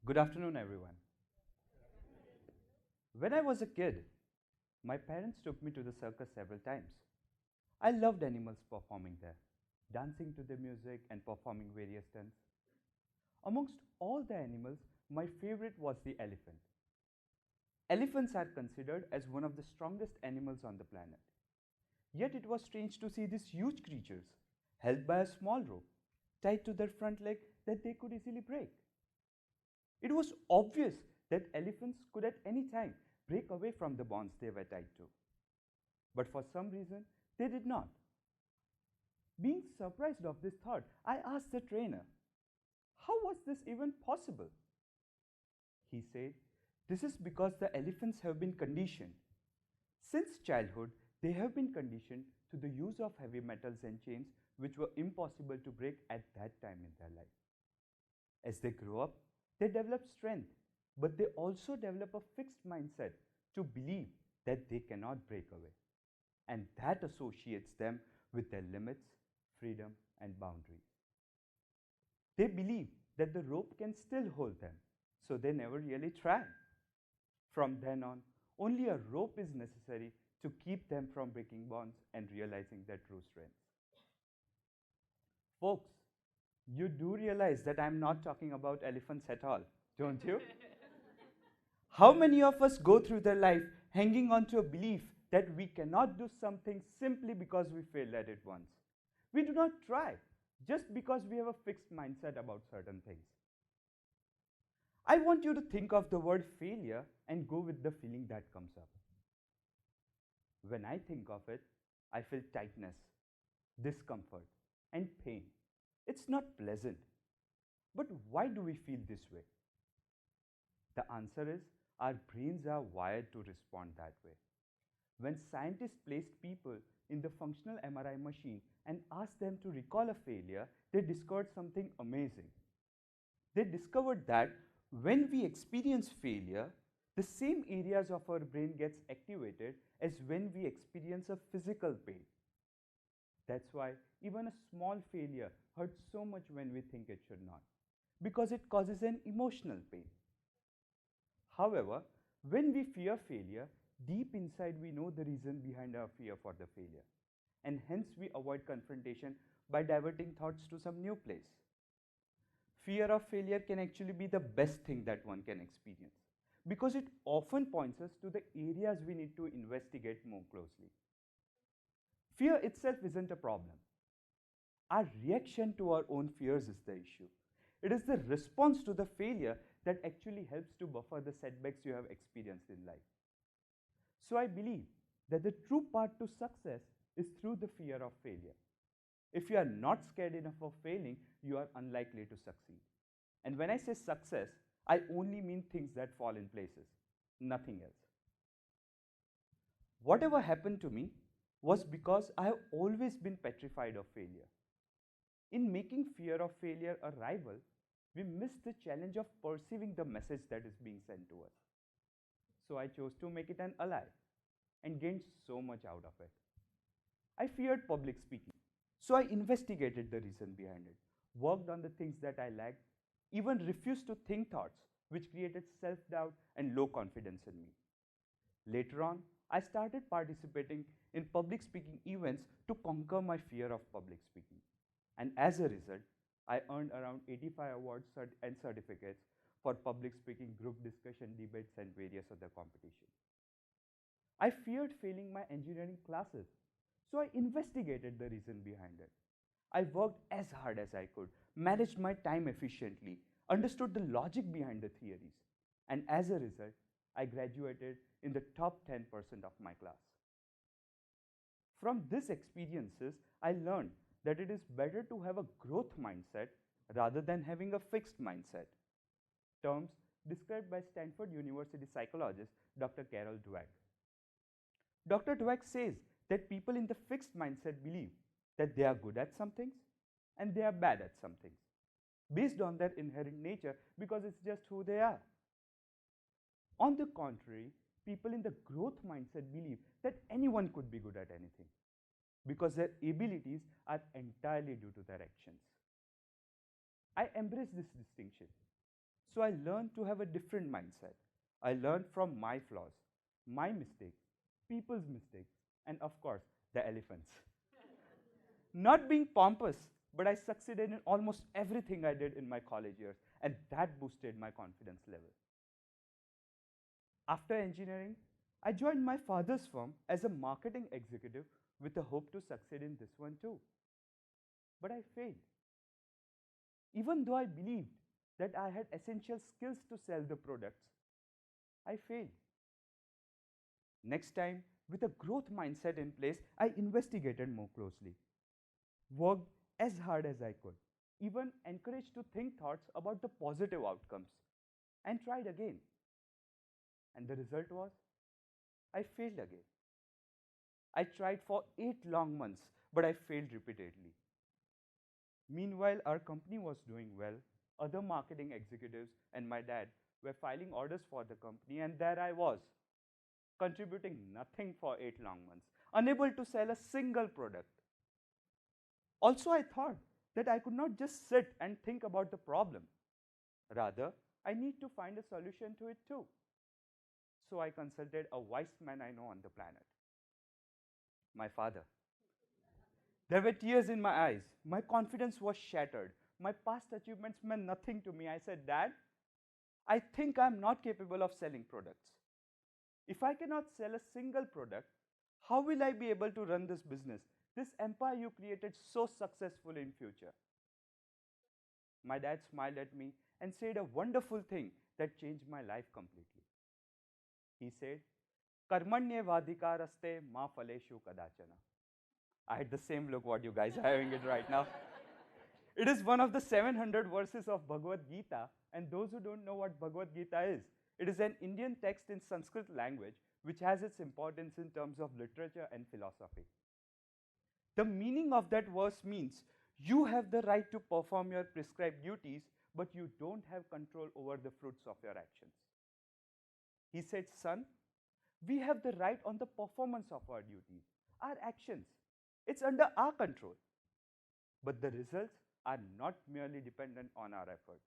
Good afternoon, everyone. When I was a kid, my parents took me to the circus several times. I loved animals performing there, dancing to the music and performing various stunts. Amongst all the animals, my favorite was the elephant. Elephants are considered as one of the strongest animals on the planet. Yet it was strange to see these huge creatures held by a small rope tied to their front leg that they could easily break. It was obvious that elephants could at any time break away from the bonds they were tied to. But for some reason, they did not. Being surprised of this thought, I asked the trainer, how was this even possible? He said, this is because the elephants have been conditioned. Since childhood, they have been conditioned to the use of heavy metals and chains which were impossible to break at that time in their life. As they grow up, they develop strength, but they also develop a fixed mindset to believe that they cannot break away. And that associates them with their limits, freedom, and boundaries. They believe that the rope can still hold them, so they never really try. From then on, only a rope is necessary to keep them from breaking bonds and realizing their true strength. Folks, you do realize that I'm not talking about elephants at all, don't you? How many of us go through their life hanging on to a belief that we cannot do something simply because we failed at it once? We do not try just because we have a fixed mindset about certain things. I want you to think of the word failure and go with the feeling that comes up. When I think of it, I feel tightness, discomfort, and pain. It's not pleasant. But why do we feel this way? The answer is our brains are wired to respond that way. When scientists placed people in the functional MRI machine and asked them to recall a failure, they discovered something amazing. They discovered that when we experience failure, the same areas of our brain gets activated as when we experience a physical pain. That's why even a small failure hurts so much when we think it should not, because it causes an emotional pain. However, when we fear failure, deep inside we know the reason behind our fear for the failure, and hence we avoid confrontation by diverting thoughts to some new place. Fear of failure can actually be the best thing that one can experience because it often points us to the areas we need to investigate more closely. Fear itself isn't a problem. Our reaction to our own fears is the issue. It is the response to the failure that actually helps to buffer the setbacks you have experienced in life. So I believe that the true path to success is through the fear of failure. If you are not scared enough of failing, you are unlikely to succeed. And when I say success, I only mean things that fall in places, nothing else. Whatever happened to me was because I have always been petrified of failure. In making fear of failure a rival, we miss the challenge of perceiving the message that is being sent to us. So I chose to make it an ally and gained so much out of it. I feared public speaking, so I investigated the reason behind it, worked on the things that I lacked, even refused to think thoughts which created self-doubt and low confidence in me. Later on, I started participating in public speaking events to conquer my fear of public speaking. And as a result, I earned around 85 awards and certificates for public speaking, group discussion, debates, and various other competitions. I feared failing my engineering classes, so I investigated the reason behind it. I worked as hard as I could, managed my time efficiently, understood the logic behind the theories, and as a result, I graduated in the top 10% of my class. From these experiences, I learned that it is better to have a growth mindset rather than having a fixed mindset. Terms described by Stanford University psychologist Dr. Carol Dweck. Dr. Dweck says that people in the fixed mindset believe that they are good at some things and they are bad at some things based on their inherent nature because it's just who they are. On the contrary, people in the growth mindset believe that anyone could be good at anything because their abilities are entirely due to their actions. I embrace this distinction. So I learned to have a different mindset. I learned from my flaws, my mistakes, people's mistakes, and of course, the elephants. Not being pompous, but I succeeded in almost everything I did in my college years, and that boosted my confidence level. After engineering, I joined my father's firm as a marketing executive with a hope to succeed in this one too. But I failed. Even though I believed that I had essential skills to sell the products, I failed. Next time, with a growth mindset in place, I investigated more closely, worked as hard as I could, even encouraged to think thoughts about the positive outcomes, and tried again. And the result was, I failed again. I tried for 8 long months, but I failed repeatedly. Meanwhile, our company was doing well. Other marketing executives and my dad were filing orders for the company, and there I was, contributing nothing for 8 long months, unable to sell a single product. Also, I thought that I could not just sit and think about the problem. Rather, I need to find a solution to it too. So I consulted a wise man I know on the planet, my father. There were tears in my eyes. My confidence was shattered. My past achievements meant nothing to me. I said, Dad, I think I'm not capable of selling products. If I cannot sell a single product, how will I be able to run this business, this empire you created so successfully in future? My dad smiled at me and said a wonderful thing that changed my life completely. He said, Karmanye vadikaraste ma phaleshu kadachana. I had the same look what you guys are having it right now. It is one of the 700 verses of Bhagavad Gita, and those who don't know what Bhagavad Gita is, it is an Indian text in Sanskrit language which has its importance in terms of literature and philosophy. The meaning of that verse means you have the right to perform your prescribed duties, but you don't have control over the fruits of your actions. He said, Son, we have the right on the performance of our duties, our actions. It's under our control. But the results are not merely dependent on our efforts.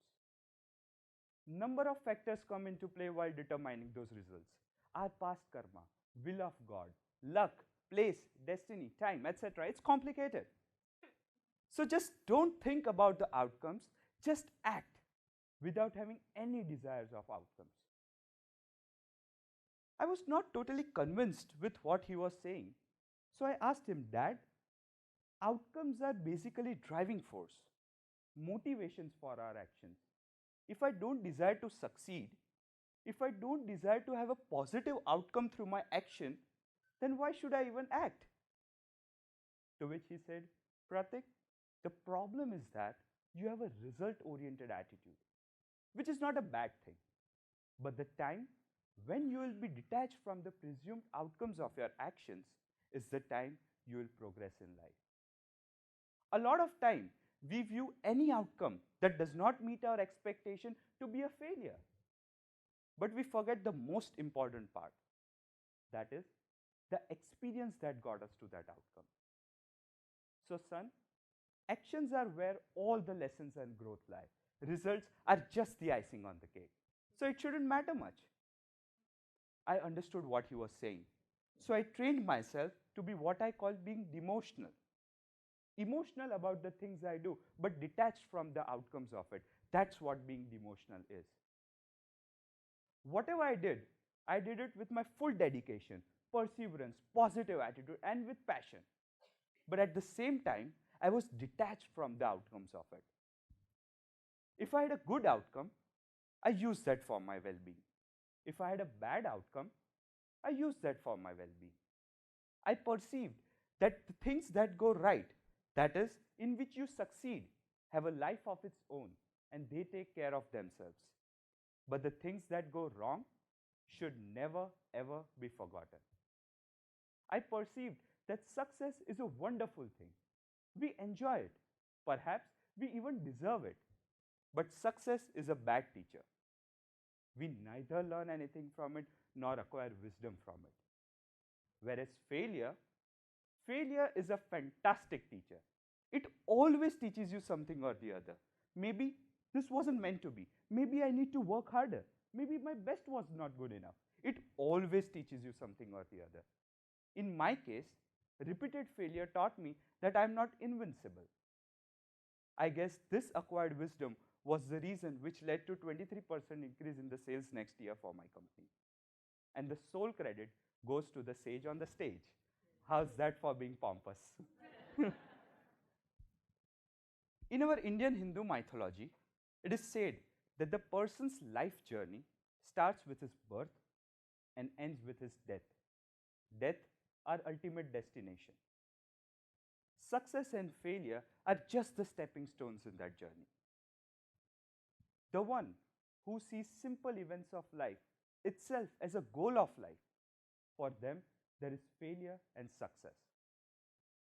Number of factors come into play while determining those results. Our past karma, will of God, luck, place, destiny, time, etc. It's complicated. So just don't think about the outcomes, just act without having any desires of outcomes. I was not totally convinced with what he was saying. So I asked him, Dad, outcomes are basically driving force, motivations for our actions. If I don't desire to succeed, if I don't desire to have a positive outcome through my action, then why should I even act? To which he said, Pratik, the problem is that you have a result-oriented attitude, which is not a bad thing. But the time when you will be detached from the presumed outcomes of your actions is the time you will progress in life. A lot of time, we view any outcome that does not meet our expectation to be a failure. But we forget the most important part. That is, the experience that got us to that outcome. So, son, actions are where all the lessons and growth lie. Results are just the icing on the cake. So it shouldn't matter much. I understood what he was saying. So I trained myself to be what I call being demotional. Emotional about the things I do, but detached from the outcomes of it. That's what being demotional is. Whatever I did it with my full dedication, perseverance, positive attitude, and with passion. But at the same time, I was detached from the outcomes of it. If I had a good outcome, I used that for my well-being. If I had a bad outcome, I used that for my well-being. I perceived that the things that go right, that is, in which you succeed, have a life of its own, and they take care of themselves. But the things that go wrong should never ever be forgotten. I perceived that success is a wonderful thing. We enjoy it. Perhaps we even deserve it. But success is a bad teacher. We neither learn anything from it nor acquire wisdom from it. Whereas failure is a fantastic teacher. It always teaches you something or the other. Maybe This wasn't meant to be. Maybe I need to work harder. Maybe my best was not good enough. It always teaches you something or the other. In my case, repeated failure taught me that I'm not invincible. I guess this acquired wisdom was the reason which led to 23% increase in the sales next year for my company. And the sole credit goes to the sage on the stage. How's that for being pompous? In our Indian Hindu mythology, it is said that the person's life journey starts with his birth and ends with his death. Death, our ultimate destination. Success and failure are just the stepping stones in that journey. The one who sees simple events of life itself as a goal of life, for them there is failure and success.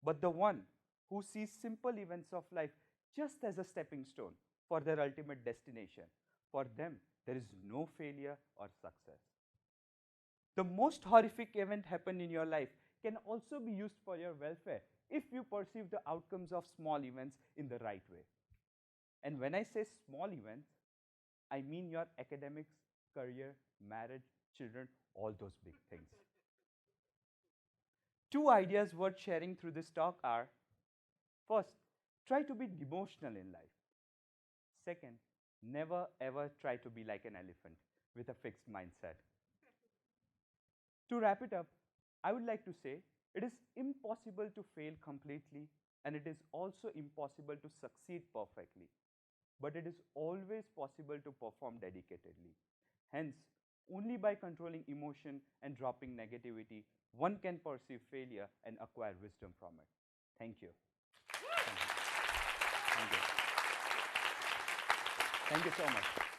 But the one who sees simple events of life just as a stepping stone for their ultimate destination, for them there is no failure or success. The most horrific event happen in your life can also be used for your welfare if you perceive the outcomes of small events in the right way. And when I say small events, I mean your academics, career, marriage, children, all those big things. Two ideas worth sharing through this talk are, first, try to be devotional in life. Second, never ever try to be like an elephant with a fixed mindset. To wrap it up, I would like to say it is impossible to fail completely, and it is also impossible to succeed perfectly. But it is always possible to perform dedicatedly. Hence, only by controlling emotion and dropping negativity, one can perceive failure and acquire wisdom from it. Thank you. Thank you. Thank you so much.